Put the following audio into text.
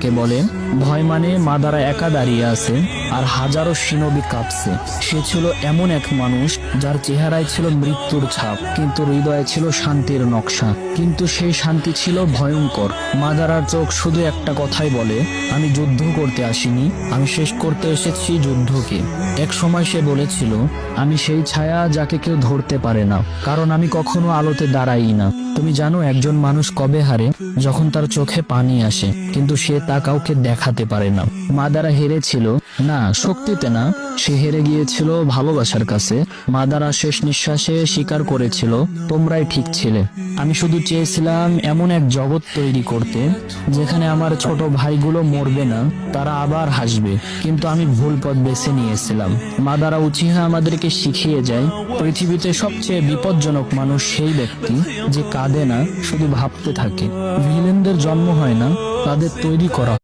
যাকে বলে। ভয় মানে মাদারা একা দাঁড়িয়ে আছে আর হাজারো শিনবি কাঁপছে। সে ছিল এমন এক মানুষ যার চেহারায় ছিল মৃত্যুর ছাপ, কিন্তু হৃদয়ে ছিল শান্তির নকশা। কিন্তু সেই শান্তি ছিল ভয়ঙ্কর। মাদারার চোখ শুধু একটা কথাই বলে, আমি যুদ্ধ করতে আসিনি, আমি শেষ করতে এসেছি যুদ্ধকে। এক সময় সে বলেছিল, আমি সেই ছায়া যাকে কেউ ধরতে পারে না, কারণ আমি কখনো আলোতে দাঁড়াই না। তুমি জানো একজন মানুষ কবে হারে? যখন তার চোখে পানি আসে, কিন্তু সে তা কাউকে দেখাতে পারে না। মাদারা হেরেছিল না শক্তিতে না, সে হেরে গিয়েছিল ভালোবাসার কাছে। মাদারা শেষ নিঃশ্বাসে স্বীকার করেছিল, তোমরাই ঠিক ছিলে। আমি শুধু চেয়েছিলাম এমন এক জগৎ তৈরি করতে যেখানে আমার ছোট ভাইগুলো মরবে না, তারা আবার হাসবে। কিন্তু আমি ভুল পথ বেছে নিয়েছিলাম। মাদারা উচিহা আমাদেরকে শিখিয়ে যায়, পৃথিবীতে সবচেয়ে বিপজ্জনক মানুষ সেই ব্যক্তি যে কাঁদে না, শুধু ভাবতে থাকে। ভিলেনদের জন্ম হয় না, তাদের তৈরি করা।